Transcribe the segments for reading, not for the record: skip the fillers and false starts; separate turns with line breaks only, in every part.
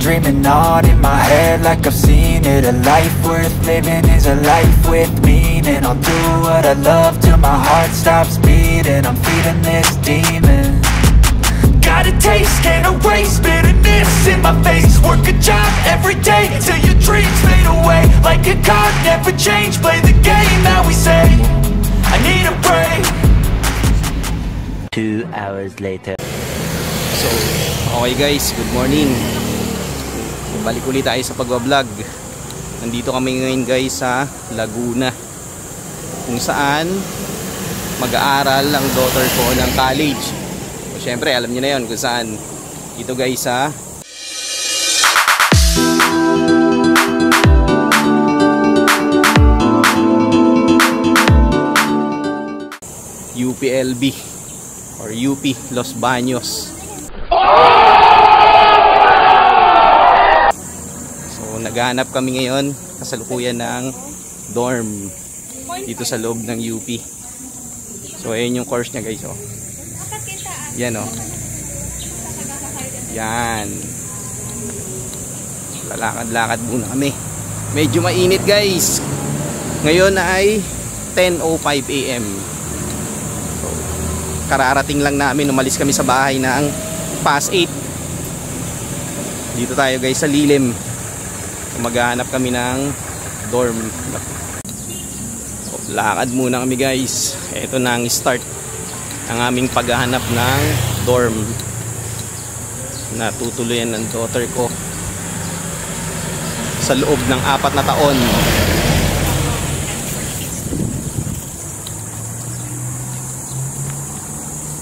dreaming on in my head like I've seen it. A life worth living is a life with meaning. I'll do what I love till my heart stops beating. I'm feeding this demon. Got a taste, can't erase bitterness in my face. Work a job every day till your dreams fade away. Like a card, never change, play the game that we say. I need a break.
2 hours later.
So, okay guys, good morning. Balik ulit tayo sa pagbablog. Nandito kami ngayon guys sa Laguna, kung saan mag-aaral ang daughter ko ng college. So, syempre alam niyo na yon kung saan. Dito guys sa UPLB or UP Los Baños. So naghahanap kami ngayon kasalukuyan ng dorm dito sa loob ng UP. So ayun yung course niya guys, oh. Yan, oh. Yan. Lalakad-lakad muna kami. Medyo mainit guys. Ngayon ay 10:05 AM. So kararating lang namin, umalis kami sa bahay ng past 8. Dito tayo guys sa Lilim. Maghahanap kami ng dorm. So, lakad muna kami guys. Ito na ang start ng aming paghahanap ng dorm. Natutuluyan ng daughter ko sa loob ng 4 na taon.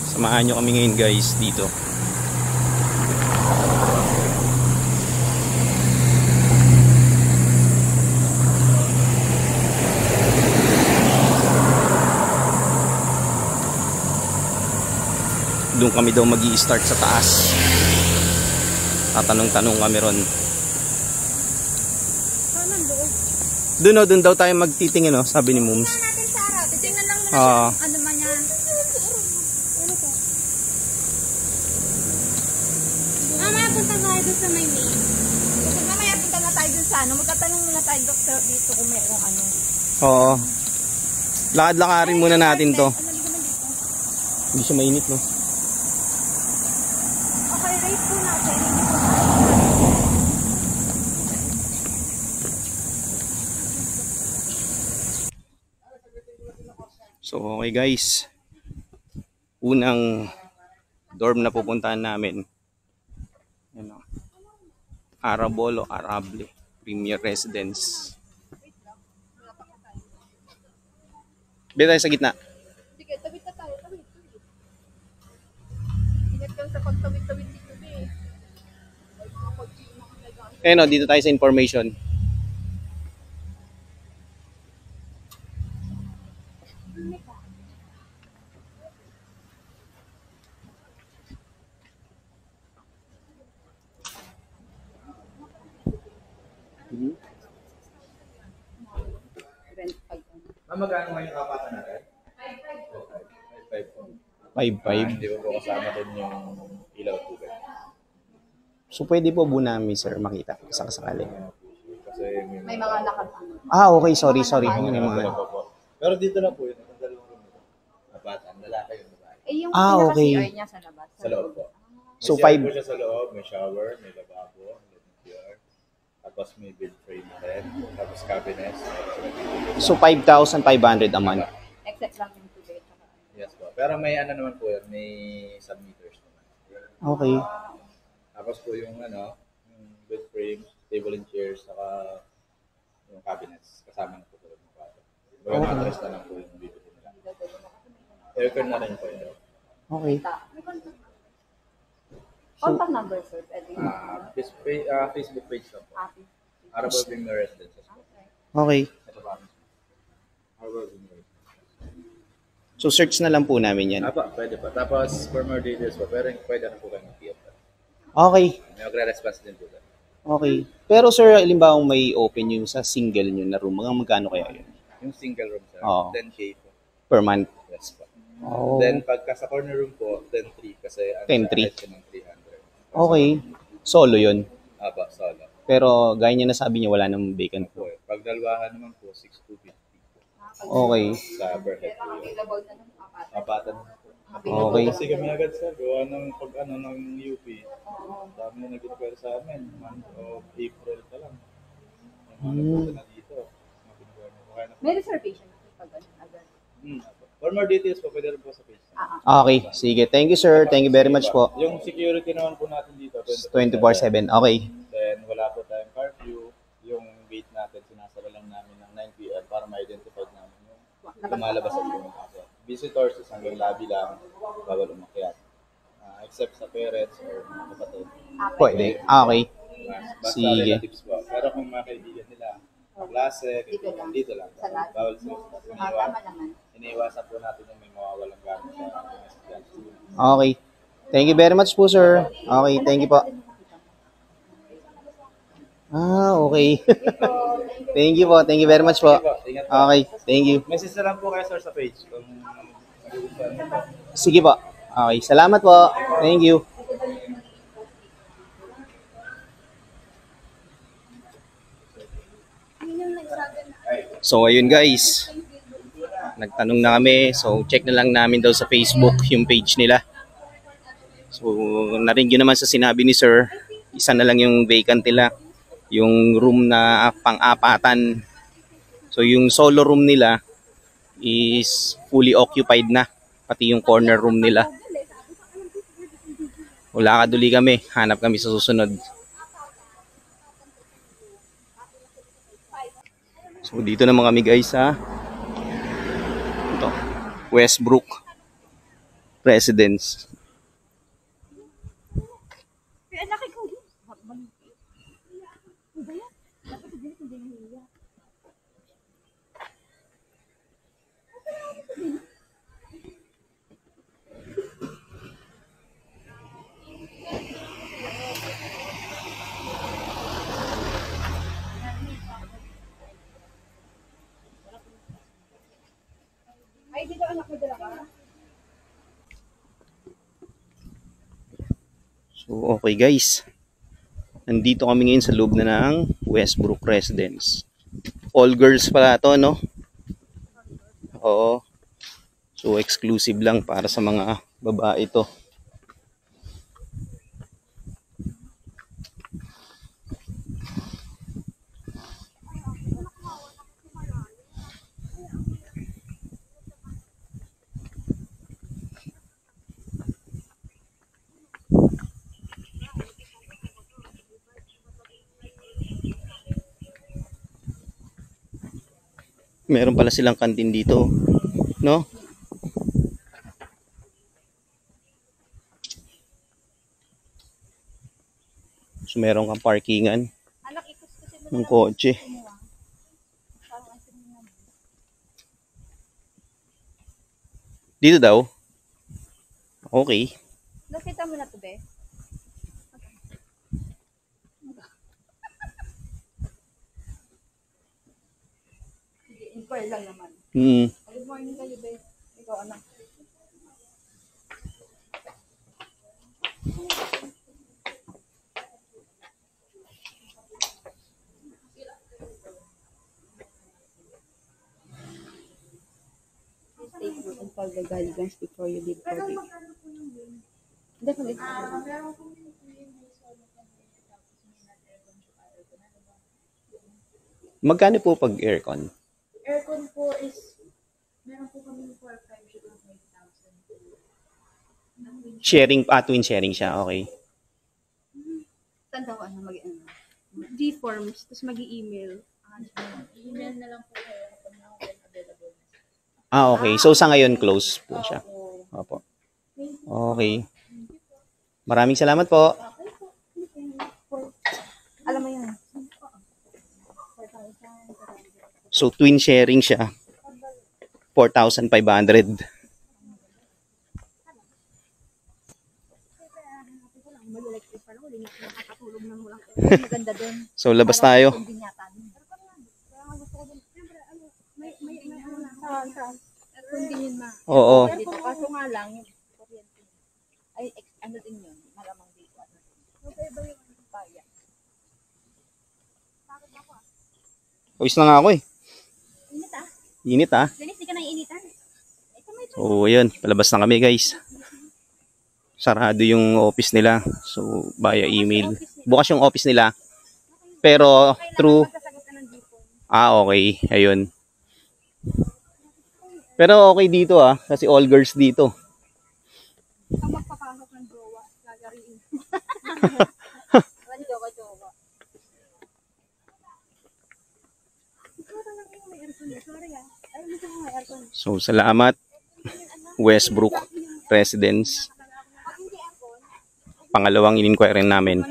Samahan nyo kami ngayon guys dito. Doon kami daw mag-i-start sa taas. Tatanong-tanong kami ron. Doon daw tayo magtitingin, no? Sabi ni Moms.
Titingnan lang muna siya. Ano man yan. Mamaya punta tayo doon sa may main. Mamaya punta na tayo doon sa ano. Magkatanong muna tayo doktor dito kung merong ano. Oo.
Lakad-lakarin muna natin to. Hindi siya mainit, no?
Okay, rate po natin.
So okay guys, unang dorm na pupuntahan namin, ano, Arabolo Arable Premier Residence. Beta tayo sa gitna.
Sige, tawid na tayo, tawid. Ingat kang sa pagtawid-tawid dito eh.
No, dito tayo sa information.
Magkano nga yung kapatan natin?
5-5.
Hindi ko po kasama din yung ilaw tubig.
So pwede po po namin sir makita sa kasakali.
Kasi
May mga lakad.
Okay, sorry. May mga...
Pero dito na po yun. Ang dalawang room ito. Kapatan, lalaki yung babae.
Eh yung
okay.
CR niya sa labas.
Sa loob po.
So,
may
5.
po siya sa loob, may shower, may lababo, may CR. Tapos may bed frame na rin. Tapos cabinets.
So 5,500 a month.
Except lang yung tubig.
Yes po. Pero may ano naman po yun, may sub-meters naman.
Okay.
Tapos po yung ano, yung bed frame, table and chairs, saka yung cabinets. Kasama na po po yung kwarto. Mga mattress na lang po yung dito nila. Aircon na rin po yun.
Okay.
Contact number, sir.
Facebook page na po. Arabelle Premier Residences po.
Okay.
Ito pa. Arabelle Premier.
So search na lang po namin yan.
Pwede pa. Tapos for more details po, pero pwede na po kayo mag-PM.
Okay.
May magre-response din po.
Okay. Pero sir, halimbawa may open yung sa single nyo na room, magkano kaya yun?
Yung single room, sir,
Oo.
10K po.
Per month?
Yes po.
Oh.
Then pagka sa corner room po, 10-3 kasi
10-3.
ng 300.
Okay. Solo yun?
Aba, solo.
Pero gaya niya nasabi niya, wala namang vacant po.
Po, pag dalawahan naman po, 6,250
Okay.
sa per head po yun. Apatan na po.
Okay.
Kasi kami agad sa gawa ng pag ano ng UP. Dami na nag-require sa amin. Month of April pa lang. Yung mga nagpunta na dito. Mga pinagawa na po. Kaya na po.
May reservation pag agad.
For more details po, pwede rin po sa page.
Okay. Sige. Thank you, sir. Thank you very much po.
Yung security naman po natin dito,
24/7. Okay.
Then wala po tayong curfew. Yung gate natin, sinasara lang namin ng 9 p.m. para ma-identify namin yung lumalabas at lumalabas. Visitors is hanggang lobby lang, bawal umakyat. Except sa parents or mga kapatid.
Pwede. Okay.
Basta
Sige.
relatives po. Pero kung mga kaibigan nila, klase, dito lang. Bawal sila. Iniiwasan po natin yung may mawawalang gamit sa mga estudyante.
Okay. Thank you very much po, sir. Okay. Thank you po. Okay. Thank you po. Thank you very much po.
Ingat po.
Okay. Thank you.
Message na lang po kayo sir sa page kung magugustuhan niyo po.
Sige po. Okay. Salamat po. Thank you. So, ayun guys. Nagtanong na kami. So, check na lang namin daw sa Facebook yung page nila. So, narinig yun naman sa sinabi ni sir. Isa na lang yung vacant nila. Yung room na pang-apatan. So, yung solo room nila is fully occupied na. Pati yung corner room nila. Wala kaduli kami. Hanap kami sa susunod. So, dito naman kami guys sa ito, Westbrook Residence.
Ay, dito anak mo dalawa.
So, okay guys. Nandito kami ngayon sa loob na ng Westbrook Residence. All girls pala to, no? Oo. So, exclusive lang para sa mga babae to. Meron pala silang kantin dito, no? So meron kang parkingan
Anak, ikot kasi mo
ng kotse. Dito daw? Okay.
Nakita mo na to, be? Inquire lang naman. Good morning kayo, be. Ikaw, anak. Take note and follow the guidelines before you leave for the... Definitely.
Magkano po pag aircon?
Aircon po is, meron po kami 4-5 siya ng 8,000.
Sharing, twin sharing siya, okay.
Tandaan na mag-ano.
D-forms, tapos mag-i-email.
Email na lang po kayo kung when available.
Okay. So sa ngayon close po siya. Opo. Okay. Maraming salamat po.
Alam mo yun.
So twin sharing siya. 4,500.
Maganda doon.
So labas tayo.
Hindi yun ma.
Oo.
Dito kaso nga lang yung kuryente. Ay, ano din yun. Malamang dito. Okay ba yung kaya?
Pawis na nga ako eh.
Init ah.
Init ah.
Dennis, di ka naiinitan. Ito may
So, ayun. Palabas na kami guys. Sarado yung office nila. So, via email. Bukas yung office nila. Pero, through...
sasagot ka ng dipon.
Okay. Ayun. Pero okay dito ah. Kasi all girls dito.
Ang magpapasok ng jowa, gagariin. Wala jowa. Sorry ah. Ay, gusto mo may aircon.
So, salamat. Westbrook Residence. Pangalawang in-inquire namin.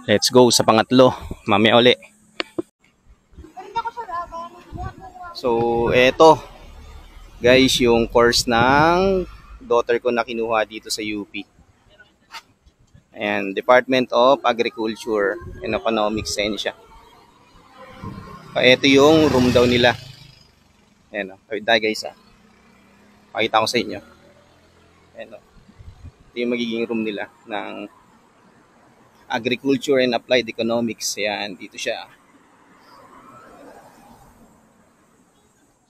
Let's go sa pangatlo. Mamaya uli. So, eto. Guys, yung course ng daughter ko na kinuha dito sa UP. Ayan, Department of Agriculture and Economic Science. Ito yung room daw nila. Ayan o. Kawit tayo guys ah. Pakita ko sa inyo. Ayan o. Ito yung magiging room nila ng Agriculture and Applied Economics. Ayan, dito siya.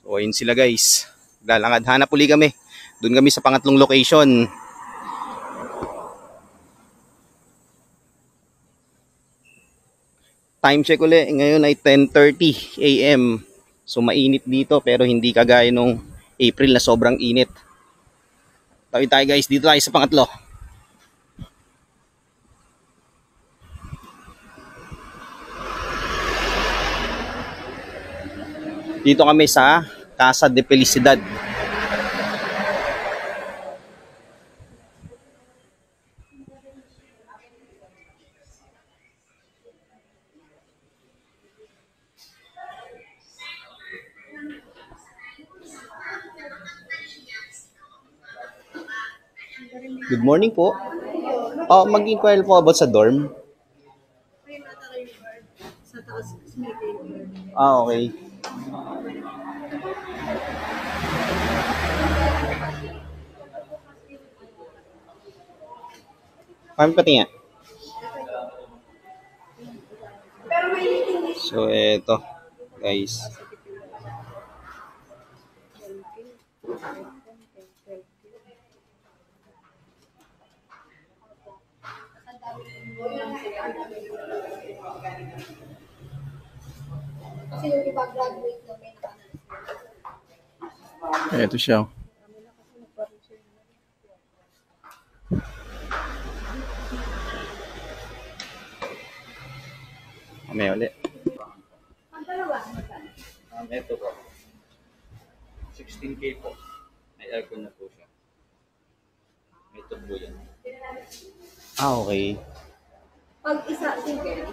So, ayun sila guys. Lalangad. Hanap uli kami. Doon kami sa pangatlong location. Time check uli. Ngayon ay 10:30 AM. So, mainit dito pero hindi kagaya nung April na sobrang init. Tawid tayo guys. Dito tayo sa pangatlo. Dito kami sa Casa de Felicidad. Good morning po. Mag-inquire po about sa dorm.
Sa taas, meeting.
Okay. Kami pati nga. So, eto. Guys.
Kasi yung iba-graduate na may
Eto siya. May ulit.
Ito po. 16K po. May aircon na po siya. May turbo yan.
Okay.
Pag isa, single.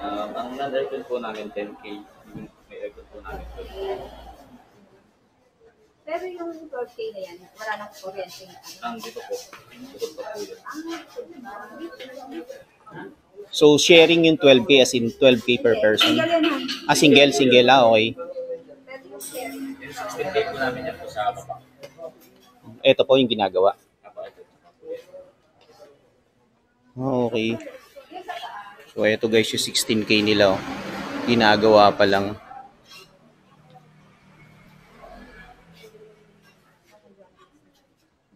Ang non-aircon po namin 10K. May aircon po namin 12K.
Pero yung 12K na yan, wala nang kuryente.
Ang dito po. Bukod pa po yun.
So, sharing yung 12K as in 12K per person? Single. Okay.
Yung 16K po namin yan po sa baba.
Ito po yung ginagawa. Okay. So, ito guys yung 16K nila. Ginagawa pa lang.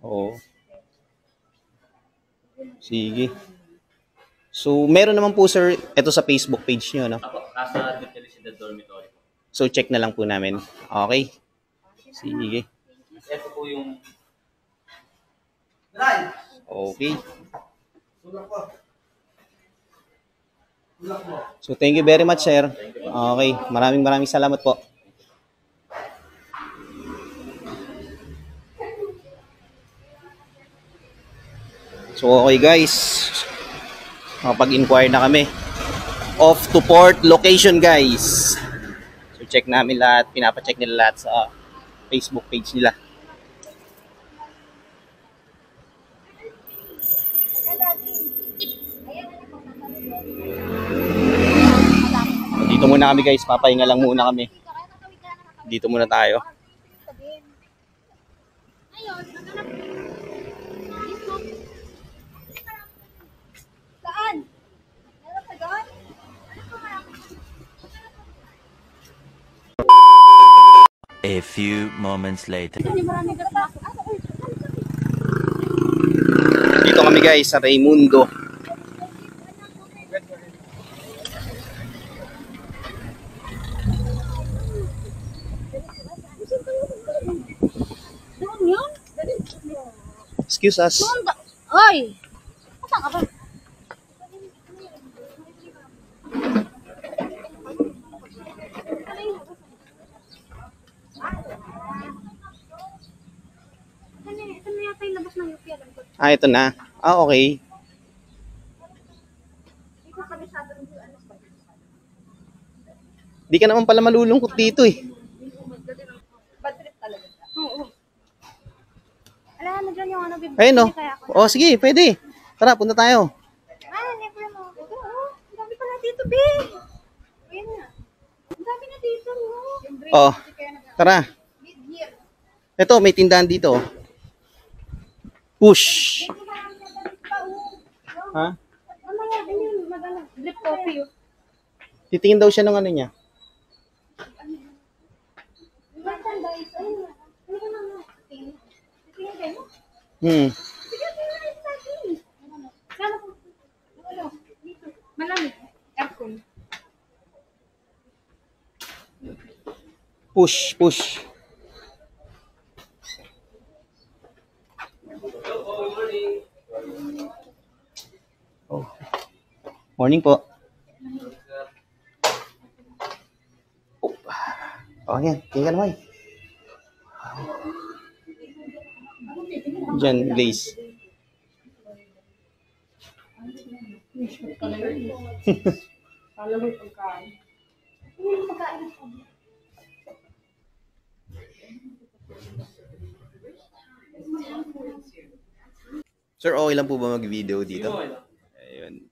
Oo. Sige. So, meron naman po sir, ito sa Facebook page nyo, no?
Ako, nasa Felicidad Dormitory po.
So, check na lang po namin. Okay. Sige.
Ito po yung...
Okay. So, thank you very much, sir. Okay. Maraming salamat po. So, okay guys. Makapag-inquire na kami. Off to port location, guys. So, check namin lahat. Pinapacheck nila lahat sa Facebook page nila. Dito muna kami guys, papahinga lang muna kami. Dito muna tayo.
Saan? Meron ka doon?
A few moments later.
Dito kami guys sa Raimundo. Excuse us.
Ay! Saan ka ba? Ito na yata yung labas ng UP. Alam ko.
Ah, ito na. Ah, okay.
Hindi ko kabisado rin yung ano.
Di ka naman pala malulungkot dito eh.
Bad trip talaga. Oo. Alam mo dyan yung ano.
Ayun no.
Kaya ako.
Oh, sige, pwede. Tara, punta tayo.
Ah, never mo. Ang dami pala dito, babe. Ayun na. Ang dami na dito, no?
Oh, tara. Ito, may tindahan dito. Push. Ha?
Mamaya din yun. Drip coffee yun.
Titingin daw siya ng ano niya.
Merchandise. Ayun na. Ano ka na nga? Tingin kayo? Sige, tingin na sa akin. Sana po. Ano? Dito. Malamig. Aircon.
Push, push. Oh. Morning po. Oh, yan. Tingnan ka naman. Diyan, Blaze. Sir, okay lang po ba mag-video dito? Ayun.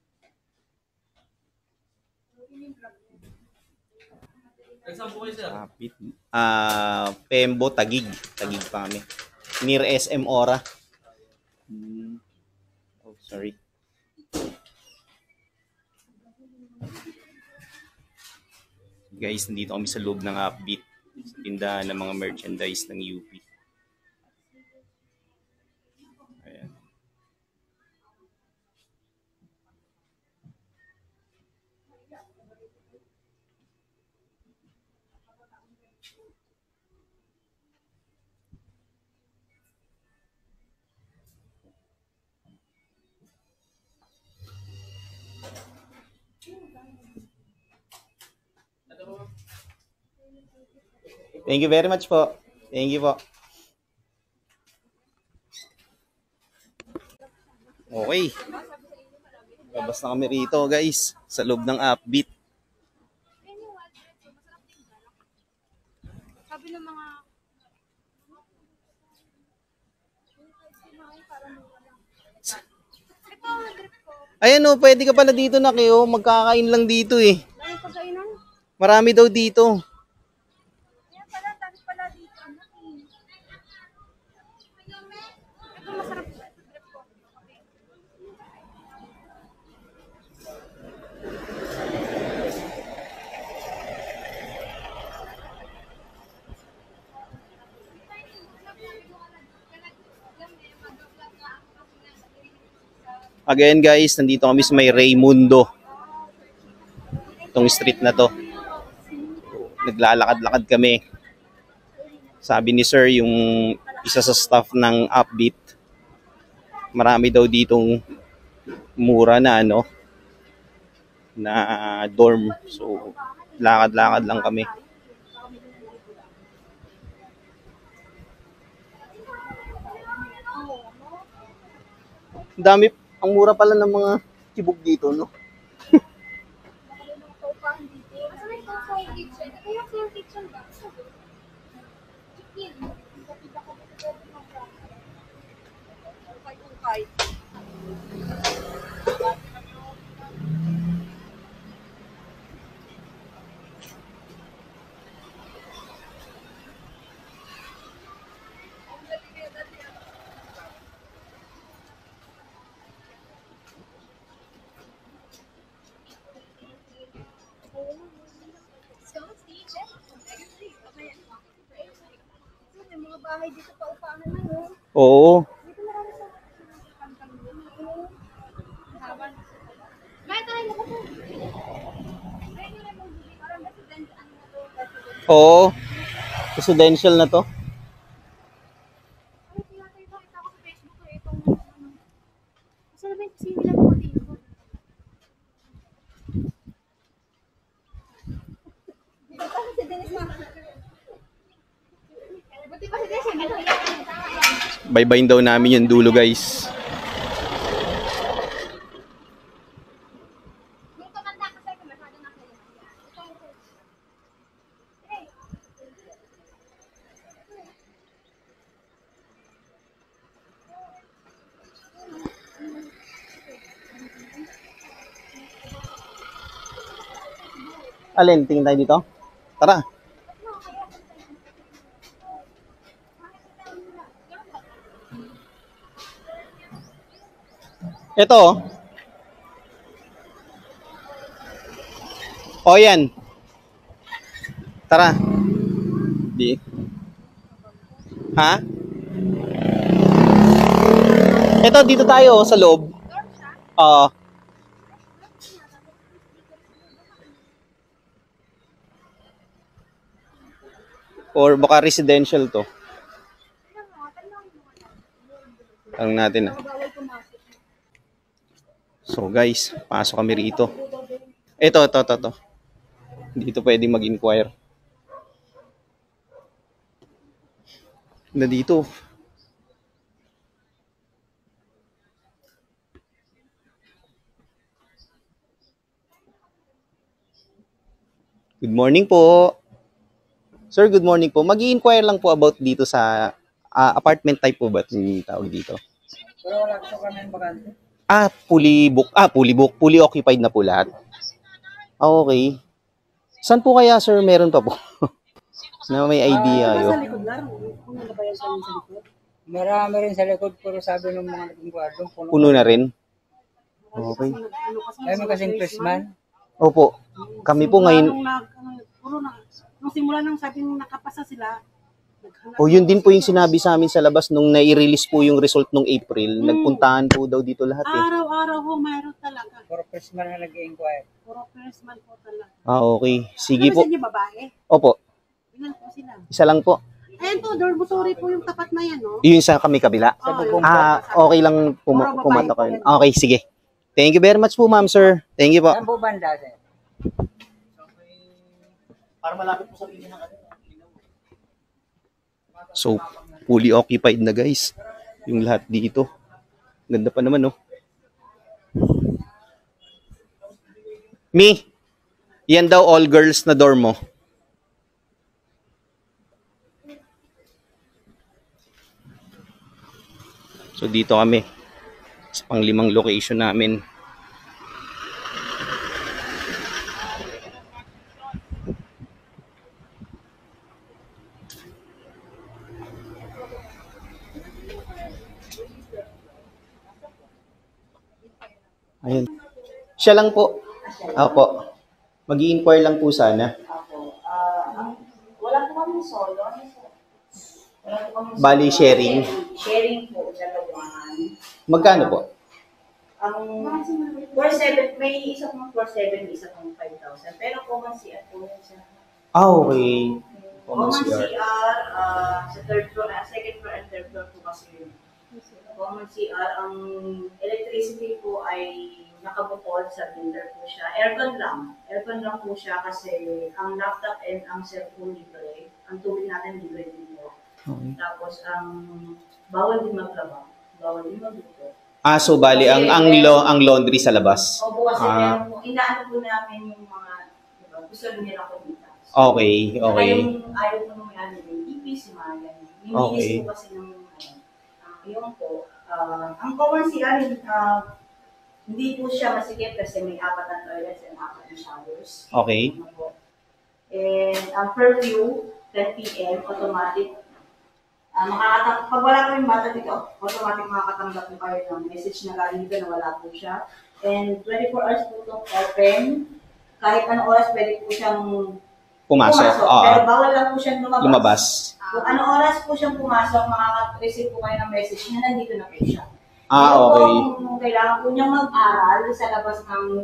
Kapit. Pembo, Tagig. Tagig pa kami. Near SM Ora. Oh, sorry. Guys, nandito kami sa loob ng Upbeat. Sa tindahan ng mga merchandise ng UP. Ayan. Thank you very much po. Thank you po. Okay. Labas na kami rito guys. Sa loob ng Upbeat.
Sabi ng mga
Ayan o, pwede ka pala dito na kayo. Magkakain lang dito eh.
ano pagkainan?
Marami daw dito.
Ayan pala, dami pala dito. Anak eh. Ito masarap sa drip ko.
Again guys, nandito kami sa may Raimundo. Itong street na to. Naglalakad-lakad kami. Sabi ni sir, yung isa sa staff ng Upbeat, marami daw ditong mura na ano, na dorm. So, lakad-lakad lang kami. Dami, ang mura pala ng mga tibog dito, no?
Asan yung soul kitchen? Ito yung soul kitchen ba? Chicken. Ukay-ukay. bahay dito pa upaan na yun.
Oo.
Dito marami sa Haban. May tayo na po. May nila mo dito. Parang resident, ano na to, resident.
Oo. Residential na to.
Ay, pinakita ko sa Facebook ko itong ano. Kasi naman kasi nila po dito. Dito pa si Dennis mama. Buti pa si Dennis, hindi ko yan. Tama yan.
Baybayin daw namin yung dulo, guys.
Yung tumanda kasi kung masyado na kayo. Hey.
Alin, tingin tayo dito? Tara. Ito. O yan. Tara. Di. Ha? Ito, dito tayo sa loob. Oo. Or baka residential to. Tanong natin ah. So guys, pasok kami rito. Ito. Dito pwedeng mag-inquire. Na dito. Good morning po. Sir, good morning po. Mag-i-inquire lang po about dito sa apartment type po ba yung tawag dito?
Pero wala po kami yung bakante.
Fully book. Fully book. Fully occupied na po lahat. Okay. Saan po kaya, sir, meron pa po? Na may idea
Sa
yun.
likod lang. Kung nalabayan sa likod. Marami rin sa likod, pero sabi ng mga naging puno.
Puno na rin. Okay.
Kami kasing Christmas.
Opo. Kami po ngayon.
Nung simula nang sabi nung nakapasa sila,
Yun din po yung sinabi sa amin sa labas nung nai-release po yung result nung April. Nagpuntahan po daw dito lahat eh.
araw-araw ho, mayroon talaga. Puro Christmas na nag-i-inquire. Puro Christmas po talaga.
Okay. Sige po.
Ano ba babae?
Opo.
Ilan po sila?
Isa lang po.
Ayan po, dormitory po yung tapat na yan, no?
Yung sa kami kabila. Okay lang pumato kayo. Okay, sige. Thank you very much po, ma'am, sir. Thank you po.
Saan po banda, sir?
Para malapit po sa linya ng ano. So, fully occupied na, guys. Yung lahat dito. Ganda pa naman, no? Mi, yan daw all girls na dorm mo. So, dito kami. Sa pang-5 location namin. Ayun. Siya lang po. Opo. Mag-i-inquire lang po sana.
Wala po kami solo. Wala po kami
Bali, sharing.
Sharing po, dalawahan.
Magkano po?
Ang 4-7, may isa pong 4-7, isa pong 5,000. Pero common CR po yun siya.
Okay.
Common CR, sa third floor, second floor and third floor po kasi yun. Common CR, ang electricity po ay nakabukod sa builder po siya. Aircon lang po siya kasi ang laptop and ang cellphone libre. Ang tubig natin libre din po.
Okay.
Tapos bawal din maglaba, bawal din magluto.
So bali ang laundry sa labas.
Opo, kasi meron po, inaano po namin yung mga, diba, gusto nila kumita.
Okay.
Ayaw po nung ano, yung ipis, yung mga ganyan. Lininis po kasi ng yung po, ang common CR, hindi po siya masikip kasi may 4 na toilets and 4 na showers.
Okay.
And ang curfew, 10 p.m., automatic. Pag wala po yung bata dito, automatic makakatanggap po kayo ng message na galing dito na wala po siya. And 24 hours po itong open. Kahit anong oras, pwede po siyang
Pumasok.
Pero bawal lang po siyang
Lumabas.
Kung ano oras po siyang pumasok, makaka-receive po kayo ng message na nandito na po siya.
Okay.
Kung kailangan po niyang mag-aral sa labas ng mga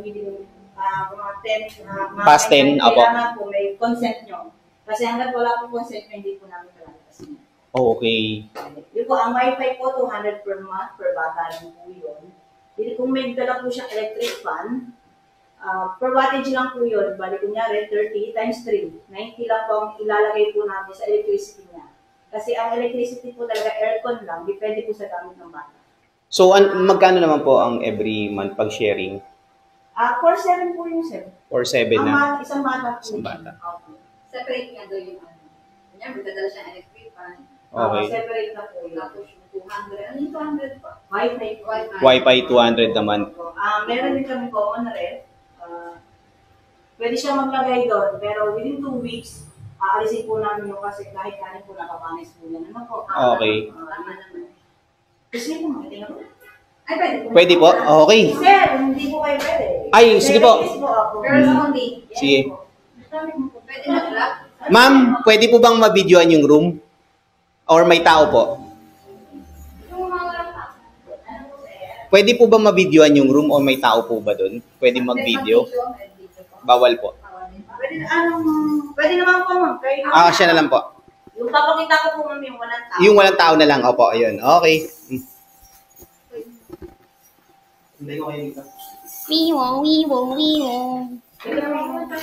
10,
Past 10, apo.
kailangan po may consent niyo. Kasi hanggat wala po consent niyo, hindi po namin palalabasin.
Okay.
Yun po, ang wifi po, 200 per month, per bata rin po yun. Kung may dala po siyang electric fan, per wattage lang po yun. Bali, kunyari, 30 times 3. 90 lang po ang ilalagay po namin sa electricity niya. Kasi ang electricity po talaga, aircon lang, depende po sa gamit ng bata.
So, magkano naman po ang every month pag sharing?
4-7 po yung sir.
4-7 na?
Isang bata po.
Isang bata.
Okay.
Separate nga daw yung ano. Kanya, magdadala siya electric fan.
Okay.
Separate na po yun.
Tapos yung 200. Ano yung 200 pa?
Wi-Fi po.
Wi-Fi 200 naman.
Meron din kami common ref. Pwede siya maglagay doon, pero within 2 weeks, aalisin po namin yung kasi kahit kanin po nakapanis po yan. Ano po?
Okay.
Tama naman. Kasi po, makitingin po.
Ay, pwede po.
Pwede po? Okay.
Sir, hindi po kayo pwede.
Ay, sige po.
Yes po ako.
Girls only.
Yes
Sige.
po.
Pwede na pala.
Ma'am, pwede po bang ma-videoan yung room? Or may tao po?
Yung mga walang pa.
Pwede po ba ma-videoan yung room o may tao po ba doon? Pwede mag-video? Bawal po.
Pwede naman po, ma'am.
Siya na lang po.
Yung papakita ko po, ma'am, yung walang tao.
Yung walang tao na lang. Opo, ayun. Okay. Hindi ko kayo dito.
Pwede naman po.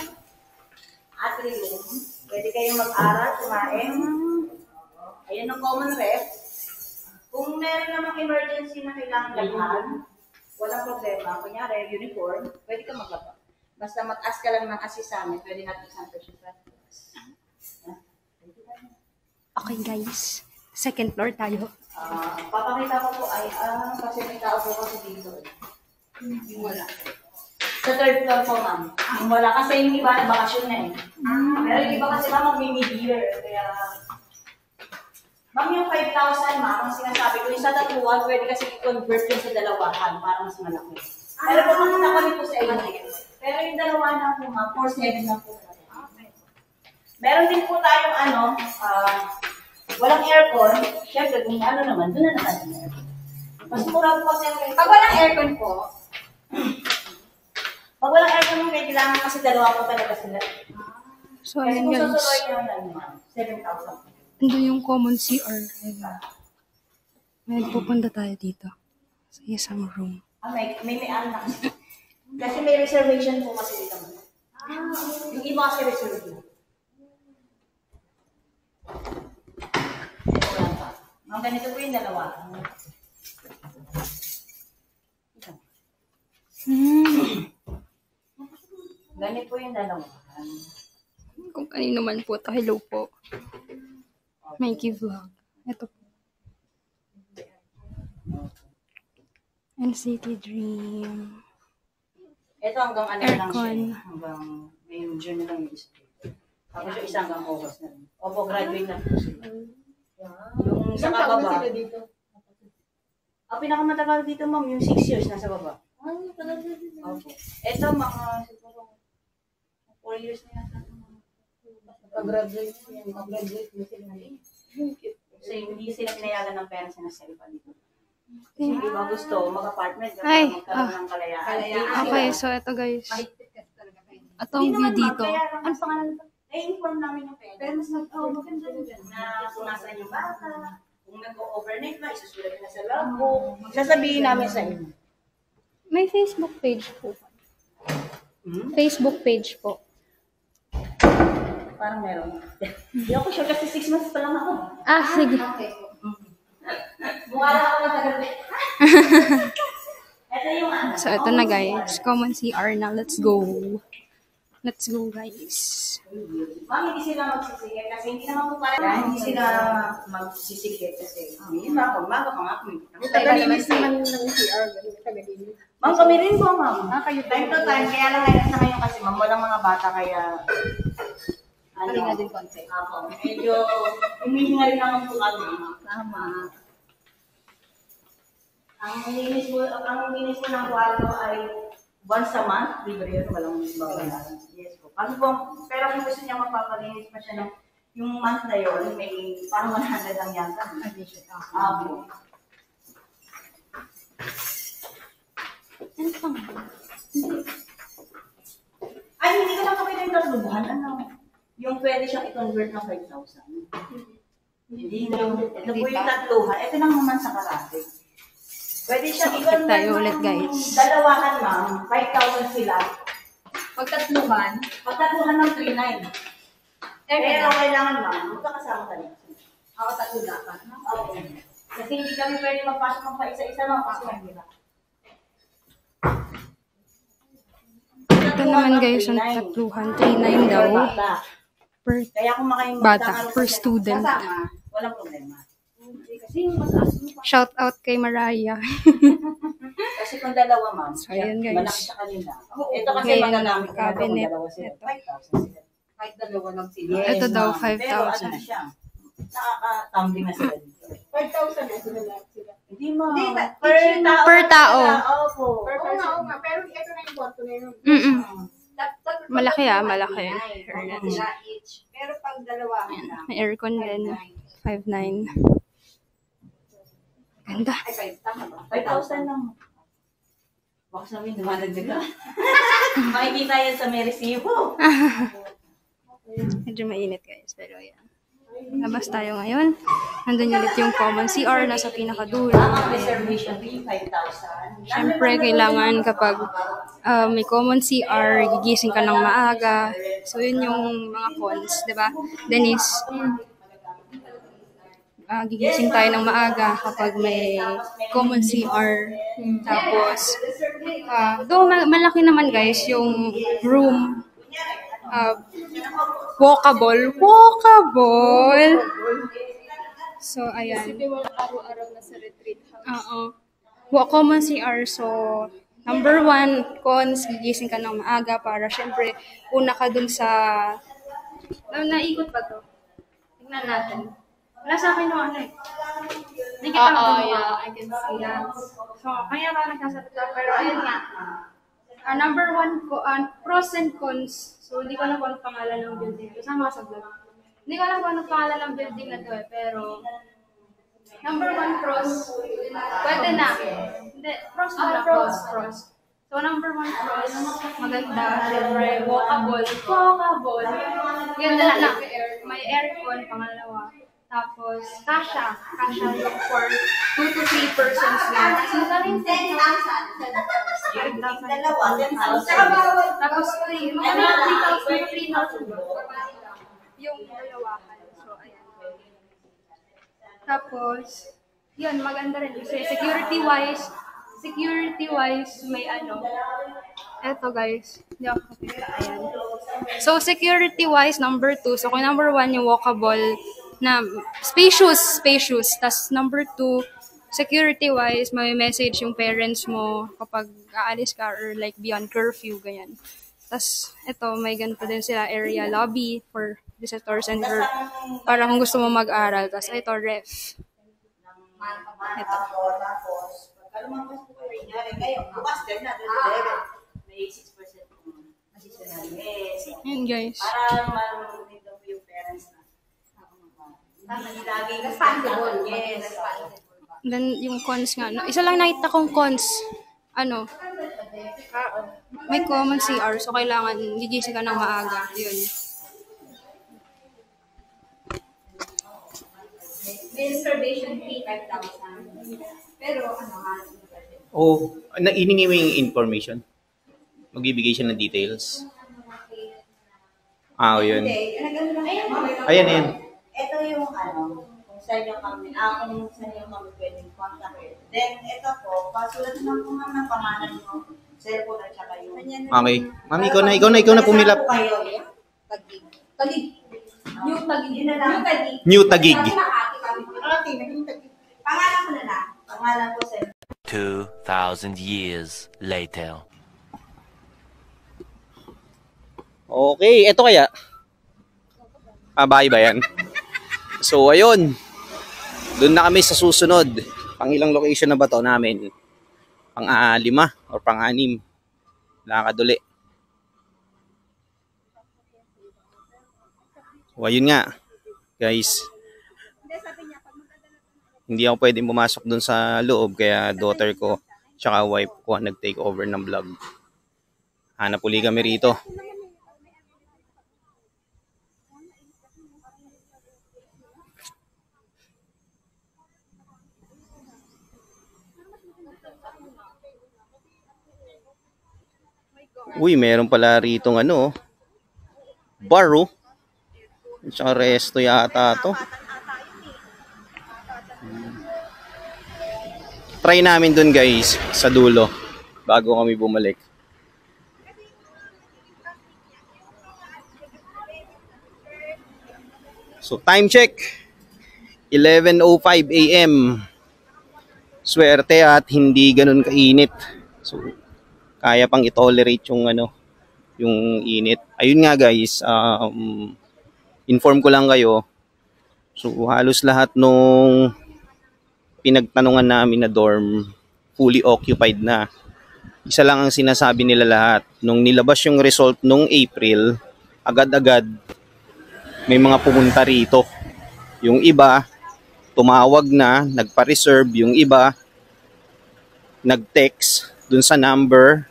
At room. Pwede kayong mag-aral, kumain. Ayan ang common ref. Kung meron namang emergency na kailangan labahan, walang problema. Kunyari, uniform, pwede ka maglaba. Basta mag-ask ka lang ng assist sa amin, pwede natin isang person sa
Okay guys, second floor tayo.
papakita ko po ay, kasi may tao po kasi dito. Yung wala. Sa third floor po, ma'am. Yung wala. Kasi yung iba, bakasyon na eh. Pero yung iba kasi, ma'am, mag-mid-year. Kaya, ma'am, yung 5,000, ma'am, ang sinasabi ko, yung sa tatluan, pwede kasi i-convert yun sa dalawahan para mas malaki. Pero pumunta kami po sa inyo. Pero yung dalawa na po, ma'am, 4,700 na po. Meron din po tayong walang aircon. Siyempre, kung ano naman, doon na naman. Mas mura po kasi ang
Pag walang aircon po,
pag walang aircon mo, kailangan kasi dalawa po talaga sila.
So
Kasi
ayun
kung
guys,
susuloy nyo, 7,000.
ando yung common CR. May pupunta tayo dito sa isang room.
May anak. Kasi may reservation po kasi dito. Yung iba kasi reservation. Mga ganito po yung dalawa. Ganito po yung dalawa.
Kung kanino man po, hello po. Mikey Vlog. Ito po. NCT Dream.
Ito hanggang ano lang siya.
Aircon.
Hanggang May June na lang yung isa. Tapos yung isa hanggang August na. Opo, graduate na po sila. Yung sa kababa. Pinakamatagal dito, ma'am, yung 6 years nasa baba. Opo. Ito, mga siguro 4 years na yata. Pag-graduate na sila. Kasi hindi sila pinayagan ng parents na nasa iba dito. Kasi yung iba gusto mag-apartment,
Ay,
magkaroon ng kalayaan.
Okay, so ito guys. Ito ang view dito.
Ano pangalan nito? I-inform namin yung parents. Maganda dyan. Na kung nasaan yung bata, kung nag-overnight ba, isusulat na sa logbook. Sasabihin namin sa inyo.
May Facebook page po. Facebook page po.
Parang meron. Hindi ako sure kasi 6 months pa lang ako.
Sige.
Mukha lang ako matagal. Ito yung ano.
So ito na guys. Common CR na. Let's go. Let's go guys.
Ma'am, hindi sila magsisigit kasi hindi naman po parang hindi sila magsisigit kasi hindi ba ako, umaga pa nga ako.
tagalinis naman ng CR. Tagalinis.
Ma'am, kami rin po, ma'am. Kayo time to time, kaya lang ngayon sa ngayon kasi ma'am, walang mga bata kaya
Pahinga din konti.
Ako, medyo humihinga rin naman po kami.
Tama.
Ang linis po ng kwarto ay once a month, libre yun, walang babayaran. Yes po. Kasi po, pero kung gusto niya magpapalinis pa siya ng yung month na yun, may parang 100 lang yata. Opo.
Ano pang?
Ay, hindi ko lang kami rin tatlubuhan. Ano? Yung pwede siyang i-convert ng 5,000. Hindi na. Ito po yung tatluhan. Ito lang naman sa karate. Pwede siyang i-convert
tayo ulit, guys.
Dalawahan, ma'am. 5,000 sila.
Pagtatluhan.
Pagtatluhan ng 3,900. Pero kailangan, ma'am, magkakasama ka rin.
Ako tatlo dapat.
Oo. Kasi hindi kami pwede magpasok ng pa-isa-isa lang kasi mahirap.
Ito naman guys, ang tatluhan. 3,900 daw. Per
Kaya kung makayong
bata, per student.
kasama, walang problema. Kasi yung mataas mo pa.
Shout out kay Mariah.
Kasi kung dalawa, ma'am,
So, ayan, guys.
malaki sa kanila. Ito kasi
Ngayon,
magagamit ko na kung
cabinet.
dalawa sila.
Ito.
5,000 sila.
Kahit dalawa lang sila.
Yes,
Ito daw,
ma'am. Pero ano
5,000.
na siya? Nakaka-tumbling na sila dito.
5,000 na sila lahat sila.
Hindi, ma'am.
Hindi,
Per tao.
Opo.
Oo nga. Pero ito na yung kwarto na yun.
Malaki malaki.
Sila each. Pero pag dalawa lang.
May aircon din. 5,900. Ganda.
Ay, 5,000 tama ba?
5,000 lang. Baka sabihin, dumadagdag ka. Makikita yan sa may resibo.
Medyo mainit guys, pero yan. Labas tayo ngayon. Nandun ulit yung common CR, nasa pinakadulo.
Ang reservation fee, 5,000.
Siyempre, kailangan kapag may common CR, gigising ka ng maaga. So, yun yung mga cons, di ba? Denise, gigising tayo ng maaga kapag may common CR. Tapos, though malaki naman guys yung room, walkable. So, ayan.
Araw-araw na sa retreat house.
Oo. Common CR. So, number 1, cons, gigising ka ng maaga para syempre, una ka dun sa... Naikot ba to? Tingnan natin. Wala sa akin yung ano eh. Nakikita mo ba?
Yeah, I can see that.
So, kaya ka nagsasalita. Pero ayun nga. Number 1, pros and cons. So, hindi ko alam kung anong pangalan ng building. Kasama sa vlog. Hindi ko alam kung anong pangalan ng building na to eh. Pero, number 1, pros. Pwede na. Hindi, pros na pros. So, number 1, pros. Maganda. Siyempre, walkable. Yun na. May aircon, pangalawa. Tapos, kasha lang for 2 to 3 persons na. So, galing 10,000. 5,000.
Dalawa, 10,000.
Tapos, 3,000 yung dalawahan. So, ayan. Tapos, yun, maganda rin. Kasi security-wise, may ano. Eto guys. Hindi ako kapita. Ayan. So, security-wise, number 2. So, kung number 1, yung walkable na spacious. Tas number 2, security-wise, may message yung parents mo kapag aalis ka or like beyond curfew, ganyan. Tas, ito, may ganito din sila area lobby for visitors and for para kung gusto mo mag-aral. Tas, ito, ref. Ito.
Tapos, kalumang po kayo rin ngayon. Bukas din na, may 6% additional. Yes.
Yun guys.
Para marunong din daw yung parents na. Laging responsible. Yes.
Then, yung cons nga. No? Isa lang nakita kong cons. Ano? May common CR. So, kailangan gigising ka ng maaga. Yun.
May reservation fee, 5,000. Pero,
Iningi mo yung information. Magbibigay siya ng details. Yun. Ayan.
Ito yung kung saan yung kami, kung saan yung kami pwedeng contact. Then, ito po, pasulat lang po ng pangalan mo, cellphone at saka yung...
Okay. Mami, ikaw na pumilap.
Tagig.
New Tagig.
Pangalan ko na. Pangalan ko, sir.
2,000 years later.
Okay, eto kaya. Bahay ba yan? So, ayun. Doon na kami sa susunod. Pang ilang location na ba to namin? Pang 5 or pang 6 Lakad uli. So, ayun nga, guys. Hindi ako pwedeng pumasok dun sa loob, kaya daughter ko tsaka wife ko nag-take over ng vlog. Hanap uli kami rito. Uy, meron pala rito ano, bar oh. Tsaka resto yata to. Try namin dun guys, sa dulo, bago kami bumalik. So time check, 11:05 AM. Swerte at hindi ganun kainit. So kaya pang i-tolerate yung ano, yung init. Ayun nga guys, inform ko lang kayo. So halos lahat nung pinagtanungan namin na dorm fully occupied na. Isa lang ang sinasabi nila lahat. Nung nilabas yung result nung April, agad-agad may mga pumunta rito. Yung iba tumawag na, nagpa-reserve. Yung iba nag-text dun sa number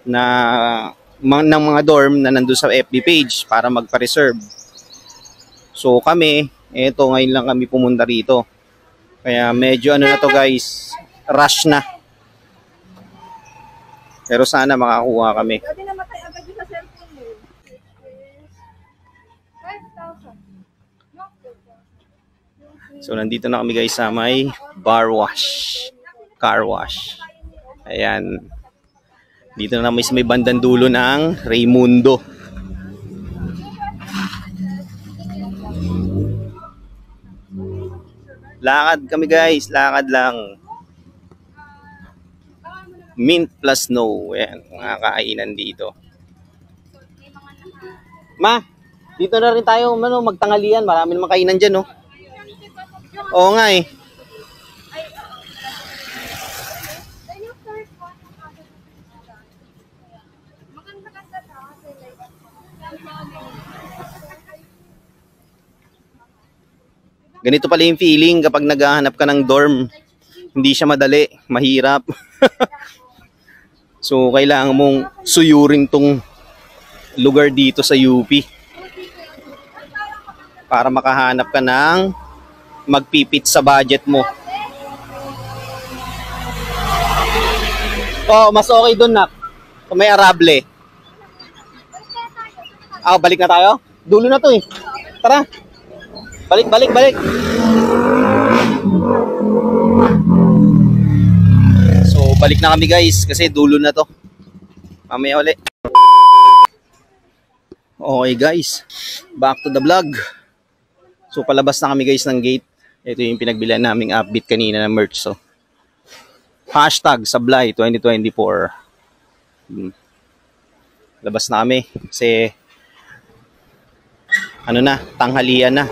na ng mga dorm na nandun sa FB page para magpa-reserve. So kami, eto ngayon lang kami pumunta rito. Kaya medyo ano na to guys, rush na. Pero sana makakuha kami.
Dati namatay agad yung sa cellphone mo. 5,000.
So nandito na kami guys sa may bar wash, car wash. Ayan. Dito na may bandang dulo ng Raimundo. Lakad kami guys, lakad lang. Mint plus snow. Ayan, mga kainan dito. Ma, dito na rin tayo magtangalian. Marami namang kainan dyan, no? Oo nga eh. Ganito pala yung feeling kapag naghahanap ka ng dorm. Hindi siya madali, mahirap. So, kailangan mong suyurin tong lugar dito sa UP para makahanap ka ng magpipit sa budget mo. Oh, mas okay doon na. Kung may arable. Balik na tayo? Dulo na to eh. Tara. Balik. So, balik na kami guys kasi dulo na to. Mamaya ulit. Okay guys, back to the vlog. So, palabas na kami guys ng gate. Ito yung pinagbilihan naming upbeat kanina na merch. So, hashtag Sablay 2024. Labas na kami kasi ano na, tanghalian na.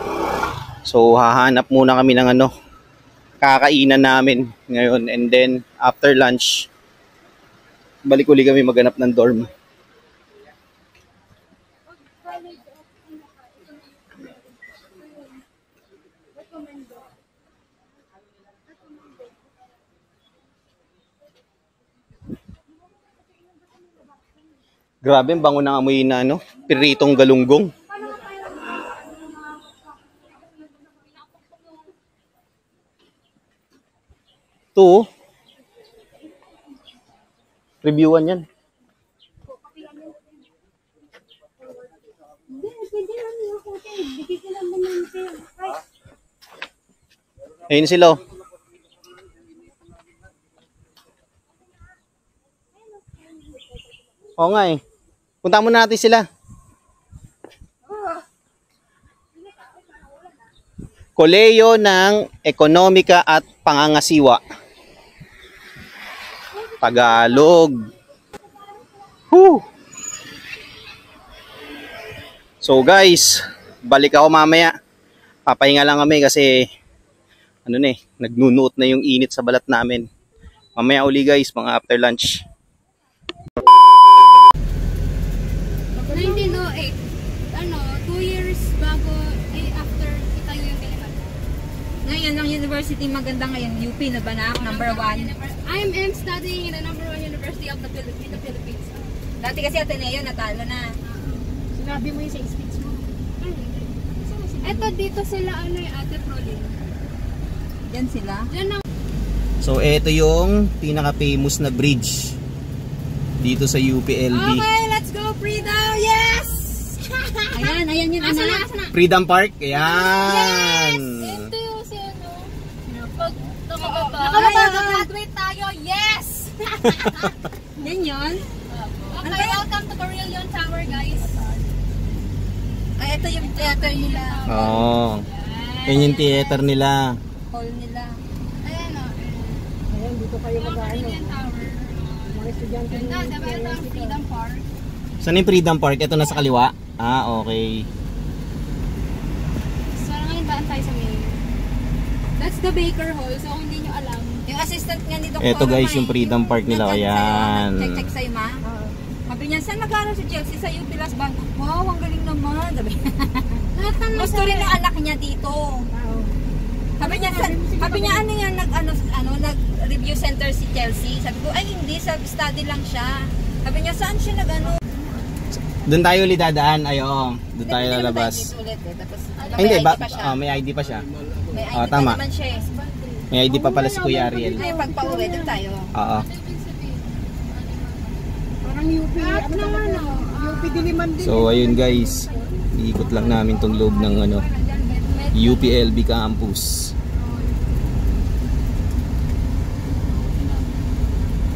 So, hahanap muna kami ng ano, kakainan namin ngayon. And then, after lunch, balik uli kami maghanap ng dorm. Grabe, ang bango ng amoy na ano, piritong galunggong. Ito, reviewan yan. Ayun sila. Oo nga eh. Punta muna natin sila. Kolehiyo ng Ekonomika at Pangangasiwa. Tagalog. Whew. So guys, balik ako mamaya. Papahinga lang kami kasi ano na eh, nagnunuot na yung init sa balat namin. Mamaya uli guys, mga after lunch.
Ngayon, ang university maganda ngayon, UP na banak, number 1.
I am studying in the number 1 university of the Philippines.
Dati kasi Ateneo, natalo na.
Sinabi mo yung sa speech mo. Eto dito sila, ano yung Ate Prolin.
Diyan sila.
Diyan na.
So ito yung pinaka-famous na bridge dito sa UPLB.
Okay, let's go Freedom! Yes!
Ayan yun.
Asa na?
Freedom Park. Ayan.
Ito yung si ano. Pag nakapag-graduate tayo, yes!
Yan yun.
Okay, welcome to Carillion Tower, guys.
Ay, ito yung theater nila.
Oo. Yan yung theater nila.
Hall nila.
Ayan o.
Ayan, dito kayo mag-ano.
Carillion Tower.
Mga estudyante
Ganda, diba ito ang Freedom Park?
Saan yung Freedom Park? Ito nasa kaliwa? Ah, okay.
So, ngayon daan tayo sa main. That's the Baker Hall, so kung hindi nyo alam.
Yung assistant nga ni Dr.
Ito guys, yung Freedom Park nila. Ayan.
Check sa'yo, ma. Sabi niya, saan nag-aaral si Chelsea? Sa UP Las Banas. Wow, ang galing naman. Gusto rin ng anak niya dito. Sabi niya, ano yan, nag-review center si Chelsea. Sabi ko, ay hindi, study lang siya. Sabi niya, saan siya nag-ano?
Doon tayo ulit dadaan. Ay, oo. Doon tayo lalabas. Ay, hindi ba? May ID pa siya.
May ID
tama.
pa naman siya eh.
May ID pa pala si Kuya Ariel.
Ay, pagpa-uwi doon tayo.
Oo.
Parang UP, UP Diliman din.
So ayun guys, iikot lang namin tong loob ng UPLB campus.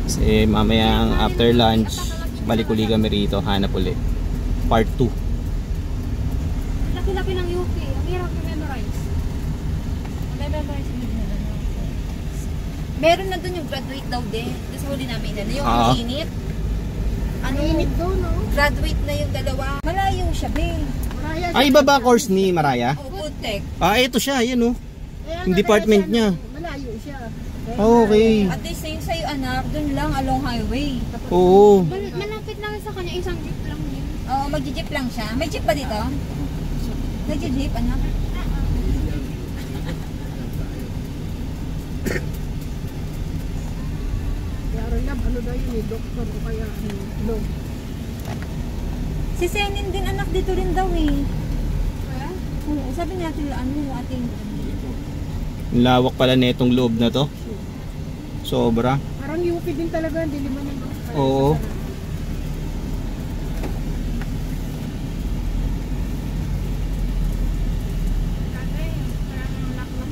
Kasi mamayang after lunch, balik uli kami rito, hanap ulit. Part 2.
Laki-laki ng UP. Ang hirap i-memorize.
Memorize mo din na meron na doon yung graduate daw din. Kasi huli namin na yung init. Ano init doon, no? Graduate na yung dalawa. Malayo siya, be.
Ay, iba ba course ni Maraya?
Oh, Food Tech.
Ah, ito siya, yan oh. Yung department niya.
Malayo siya.
Okay.
At least yung sa'yo anak, doon lang along highway.
Oo.
Malapit lang sa kanya, isang jeep lang yun.
Oo, mag-jeep lang siya. May jeep ba dito? Nag-jeep, anak?
Ano daw yun, doktor o kaya no.
Si Senin din anak dito rin daw eh.
Kaya?
Oo, sabi natin ating
Lawak pala netong loob na to. Sobra.
Parang UP din talaga, Diliman yung
Oo.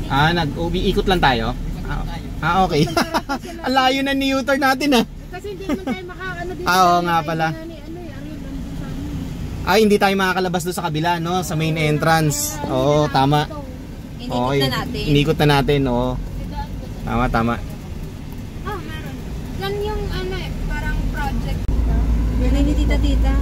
Ah, nag-ikot lang tayo? Ah, okay. Ang layo na ni U-turn natin ah.
Kasi hindi naman tayo makaano dito.
Oo nga pala. Ay, hindi tayo makakalabas doon sa kabila, no? Sa main entrance. Oo, tama.
inikot na natin.
Inikot na natin, oo. Tama, tama.
Ah, meron. Yan yung ano eh, parang project.
Yan ay ni tita-tita.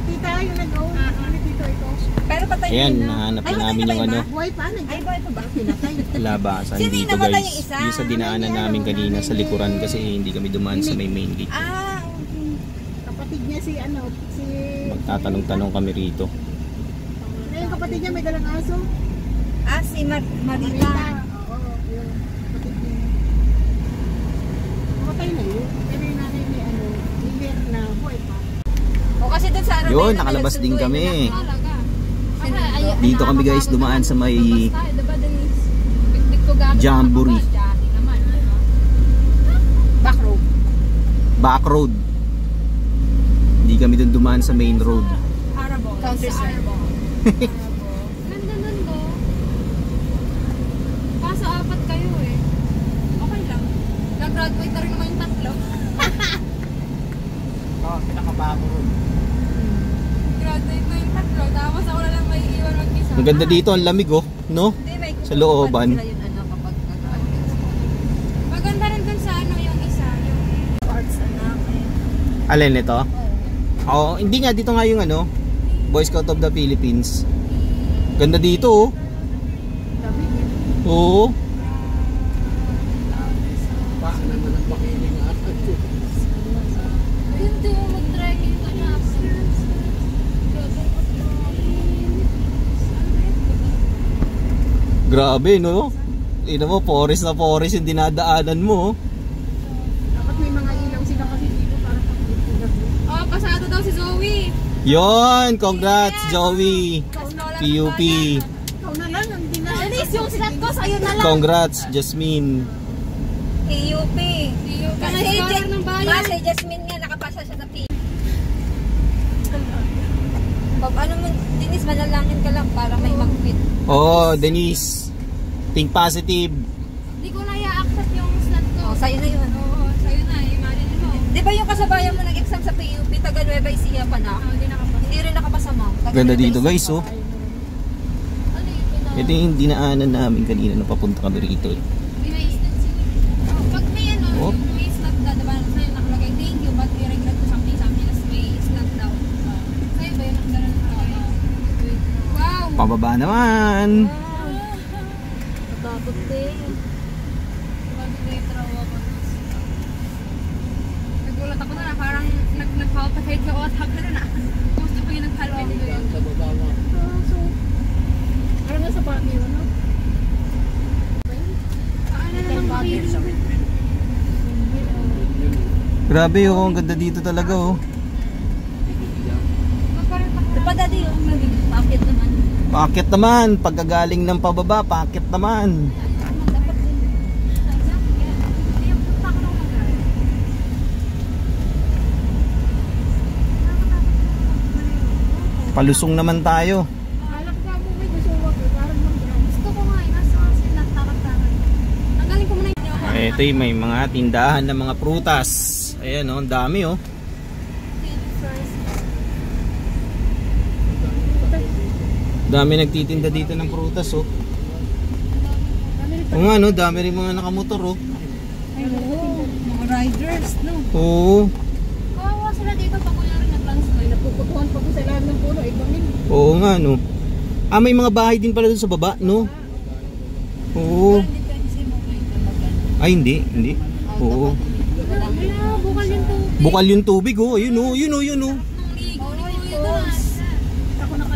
Tita, yung nag-own. Ano dito ito?
Pero patay
Ayan,
na.
nahanap na namin yung ano.
Buhay pa,
Ay, buhay pa ba? Pinatay.
Labasan
Sino
dito
namatay
guys.
yung isa?
Yung sa dinaanan namin kanina sa likuran kasi hindi kami dumaan sa may main gate.
Ah, okay.
Kapatid niya si ano, si...
Magtatanong-tanong kami rito.
Ano yung kapatid niya, may dalang aso?
Ah, si Marita.
Oo, yung kapatid niya. Namatay na yun. Pero yung nanay ni ano, liver na buhay pa.
O kasi doon sa Arabella.
Yun, nakalabas din kami.
Talaga.
Dito kami guys dumaan sa may
Diba Denise? Big to gamit.
Jamboree.
Naman.
Back road.
Back road. Hindi kami dun dumaan sa main road.
Arabo.
Countryside.
Ganda nun do. Kaso apat kayo eh. Okay lang. Nag-graduate na rin naman yung tatlo.
Oh, pinaka-back road.
Graduate na yung tatlo. Tapos ako na lang may iwan mag-isa.
Ang ganda dito, ang lamig oh, no?
Hindi, may
Sa looban.
sila yun, ano, kapag
Maganda rin dun sa ano yung isa. Yung
arts anak eh.
Alin ito? Oo, hindi nga dito nga yung ano, Boy Scout of the Philippines. Ganda dito oh. Oo.
ayun din mo mag-trekking ka na.
Grabe, no? Ina mo, forest na forest yung dinadaanan mo.
Dapat may mga ilaw sila kasi dito para
Oh, pasado daw si Zoe.
Yon, congrats Joey. PUP.
ikaw na lang, hindi na.
Alis yung snap ko, sa'yo na lang.
Congrats Jasmine.
PUP.
Kasi
Kasi Jasmine nga, nakapasa siya sa PUP. Bob, ano mo, Denise, manalangin ka lang para may mag-quit.
Oh, Denise. Think positive.
Hindi ko na i-accept yung snap ko.
Oh, sa'yo na yun.
Oo, sa'yo na. Imagine mo.
Di ba yung kasabayan mo nag-exam sa PUP, taga Nueva Ecija pa na?
Hindi nakapasa.
Hindi rin nakapasa, ma'am. Taga
Ganda
Nueva
dito
Ecija.
guys, oh.
Ano yun?
Ito yung dinaanan namin kanina na papunta kami rito.
May snap siya. Pag may ano,
Oh.
may snap daw, diba? Sa'yo nakalagay, thank you, but we regret to something, as may snap daw. Sa'yo ba yun nakalagay? Wow!
Pababa naman.
Natakot din. Nagulat ako na, parang nag-palpitate ka o at hagda na. Gusto ko yung nag-palpitate yun.
Parang nasa Baguio, no?
Paano na lang makilin?
Grabe, oh. Ang ganda dito talaga, oh.
Di ba, Daddy, yung pakit naman?
Paakit naman. Pagkagaling ng pababa, paakit naman. Palusong naman tayo.
Alam ka mo, may gusto ko. Parang
Gusto ko nga, nasa kasi nagtakot-takot. Tanggalin ko muna yun.
Ito yung may mga tindahan ng mga prutas. Ayan, oh. Ang dami, oh. Dami nagtitinda dito ng prutas, oh. Oo nga, no? Dami rin mga nakamotor, oh.
mga riders, no?
Oo.
Kawawa sila dito pag kunyari nag-landslide.
Napuputuhan pa ko sa lahat ng puno, ibangin.
Oo nga, no? Ah, may mga bahay din pala dun sa baba, no? Oo. Ay, hindi. Hindi. Oo.
Bukal yung tubig.
Bukal yung tubig, oh. Ayun, oh. Yun, oh. Yun, oh.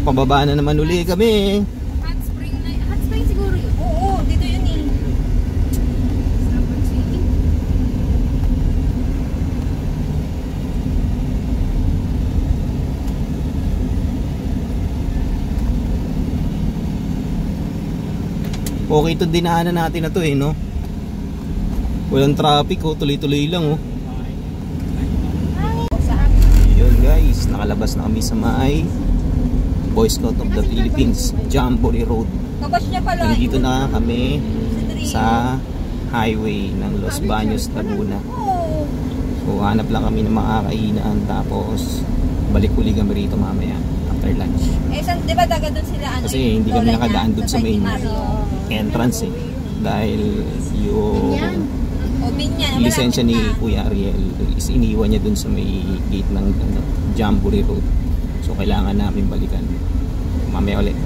Pababa na naman uli kami.
Hot spring na. Hot spring siguro yun.
Oo, dito yun eh.
Okay ito dinaanan natin na to, eh, no? Walang traffic, oh. Tuloy-tuloy lang, oh. Yun, guys. Nakalabas na kami sa may Boy Scout of the Philippines Jamboree Road.
Kabash niya pala.
Nandito na kami sa highway ng Los Baños, Laguna.
Oo.
So hanap lang kami ng mga kainan, tapos balik uli kami rito mamaya after lunch.
Eh, di ba daga doon sila? Ano,
Kasi hindi kami nakadaan doon sa main entrance, eh. Dahil yung
O, Binyan.
lisensya ni Kuya Ariel is iniwan niya doon sa may gate ng Jamboree Road. So kailangan namin balikan mamaya ulit.